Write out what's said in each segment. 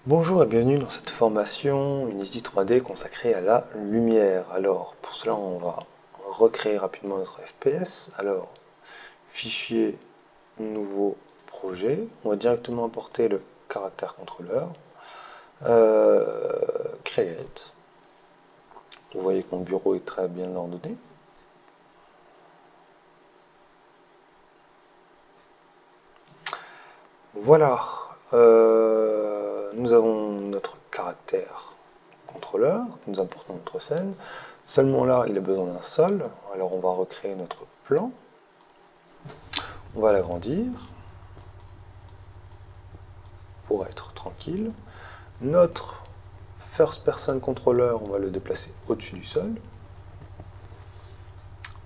Bonjour et bienvenue dans cette formation Unity 3D consacrée à la lumière. Alors, pour cela, on va recréer rapidement notre FPS. Alors, fichier, nouveau projet. On va directement importer le caractère contrôleur. Create. Vous voyez que mon bureau est très bien ordonné. Voilà. Nous avons notre caractère contrôleur, nous importons notre scène. Seulement là, il a besoin d'un sol. Alors on va recréer notre plan. On va l'agrandir pour être tranquille. Notre first person controller, on va le déplacer au-dessus du sol.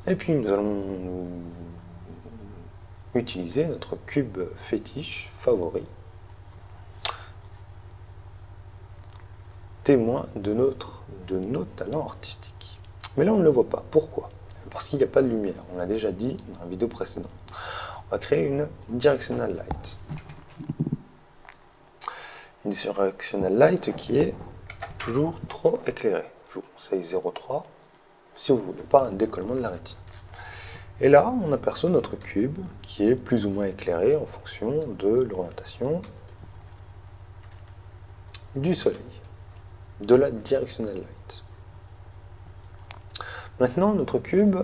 Et puis nous allons utiliser notre cube fétiche favori, témoin de nos talents artistiques. Mais là, on ne le voit pas. Pourquoi? Parce qu'il n'y a pas de lumière. On l'a déjà dit dans la vidéo précédente. On va créer une directional light. Une directional light qui est toujours trop éclairée. Je vous conseille 0,3 si vous ne voulez pas un décollement de la rétine. Et là, on aperçoit notre cube qui est plus ou moins éclairé en fonction de l'orientation du soleil, de la directional light. Maintenant, notre cube,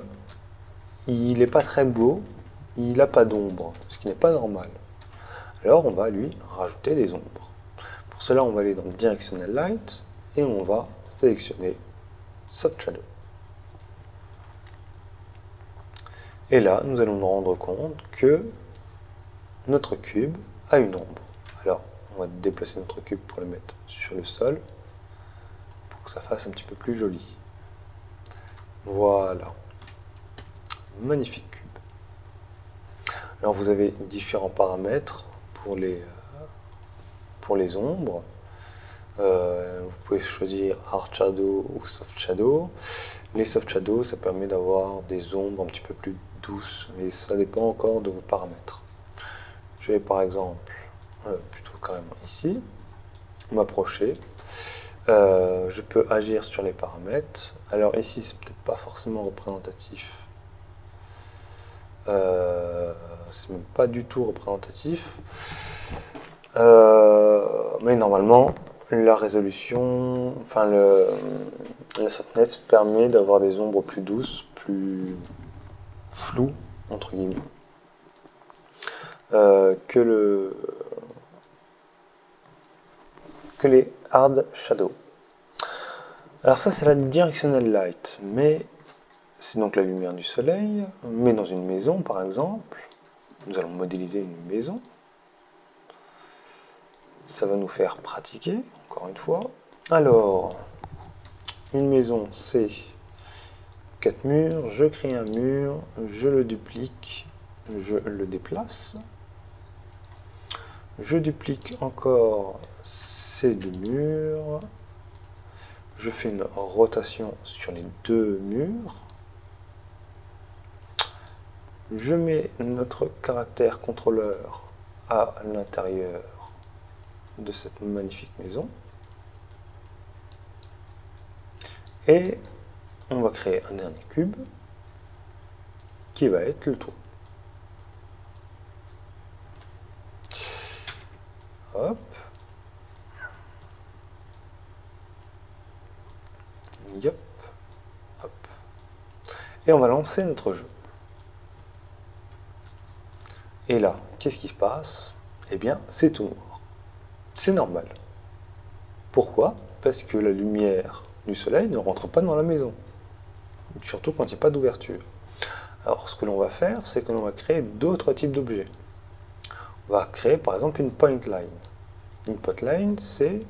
il n'est pas très beau, il n'a pas d'ombre, ce qui n'est pas normal. Alors, on va lui rajouter des ombres. Pour cela, on va aller dans Directional Light et on va sélectionner Soft Shadow. Et là, nous allons nous rendre compte que notre cube a une ombre. Alors, on va déplacer notre cube pour le mettre sur le sol pour que ça fasse un petit peu plus joli. Voilà. Magnifique cube. Alors, vous avez différents paramètres pour les ombres. Vous pouvez choisir Hard Shadow ou Soft Shadow. Les Soft Shadow, ça permet d'avoir des ombres un petit peu plus douces, mais ça dépend encore de vos paramètres. Je vais par exemple, plutôt carrément ici, m'approcher. Je peux agir sur les paramètres. Alors ici, c'est peut-être pas forcément représentatif. C'est même pas du tout représentatif. Mais normalement, la résolution, enfin la softness permet d'avoir des ombres plus douces, plus floues, entre guillemets, que les hard shadows. Alors ça, c'est la directional light, mais c'est donc la lumière du soleil. Mais dans une maison, par exemple, nous allons modéliser une maison. Ça va nous faire pratiquer, encore une fois. Alors, une maison, c'est 4 murs. Je crée un mur, je le duplique, je le déplace. Je duplique encore ces deux murs. Je fais une rotation sur les deux murs. Je mets notre caractère contrôleur à l'intérieur de cette magnifique maison. Et on va créer un dernier cube qui va être le toit. Hop. Yep. Hop. Et on va lancer notre jeu. Et là, qu'est-ce qui se passe? Eh bien, c'est tout noir. C'est normal. Pourquoi? Parce que la lumière du soleil ne rentre pas dans la maison. Surtout quand il n'y a pas d'ouverture. Alors, ce que l'on va faire, c'est que l'on va créer d'autres types d'objets. On va créer, par exemple, une point line. Une point line, c'est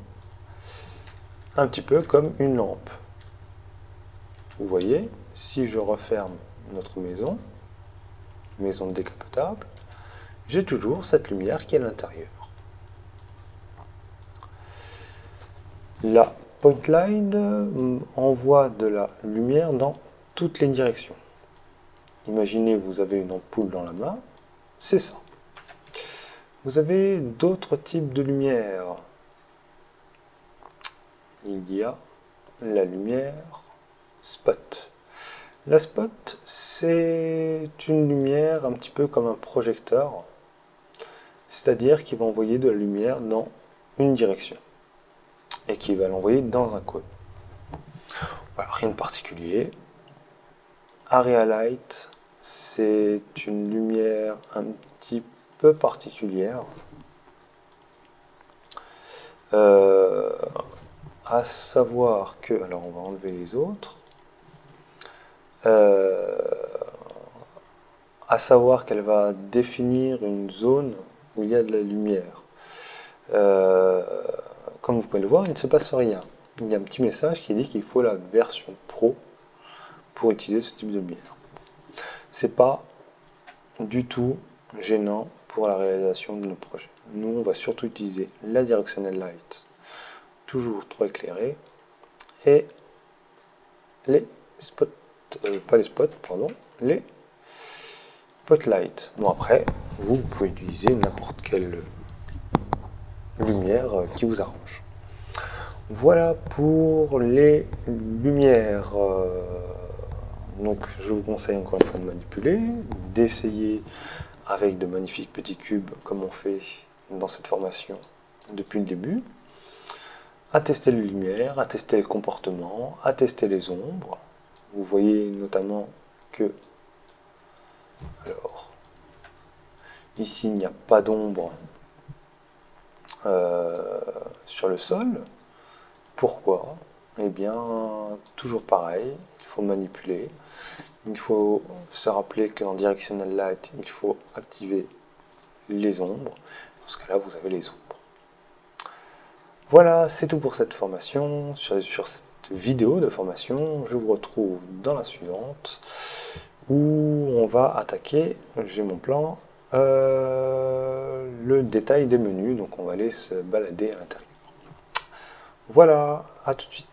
un petit peu comme une lampe. Vous voyez, si je referme notre maison décapotable, j'ai toujours cette lumière qui est à l'intérieur. La point line envoie de la lumière dans toutes les directions. Imaginez, vous avez une ampoule dans la main, c'est ça. Vous avez d'autres types de lumière. il y a la lumière spot. La spot, c'est une lumière un petit peu comme un projecteur, c'est-à-dire qu'il va envoyer de la lumière dans une direction et qui va l'envoyer dans un cône. Voilà, rien de particulier. Area Light, c'est une lumière un petit peu particulière. À savoir que, alors on va enlever les autres, à savoir qu'elle va définir une zone où il y a de la lumière. Comme vous pouvez le voir, il ne se passe rien. Il y a un petit message qui dit qu'il faut la version Pro pour utiliser ce type de lumière. C'est pas du tout gênant pour la réalisation de nos projets. Nous, on va surtout utiliser la Directional Light, toujours trop éclairée, et les spots, pas les spots, pardon, les spotlights. Bon après, vous pouvez utiliser n'importe quelle lumière qui vous arrange. Voilà pour les lumières. Donc je vous conseille encore une fois de manipuler, d'essayer avec de magnifiques petits cubes comme on fait dans cette formation depuis le début, à tester les lumières, à tester le comportement, à tester les ombres. Vous voyez notamment que, alors, ici il n'y a pas d'ombre sur le sol. Pourquoi? Eh bien, toujours pareil, il faut manipuler. Il faut se rappeler qu'en Directional Light, il faut activer les ombres. Dans ce cas-là, vous avez les ombres. Voilà, c'est tout pour cette formation. Sur cette vidéo de formation, je vous retrouve dans la suivante où on va attaquer, j'ai mon plan, le détail des menus. Donc on va aller se balader à l'intérieur. Voilà, à tout de suite.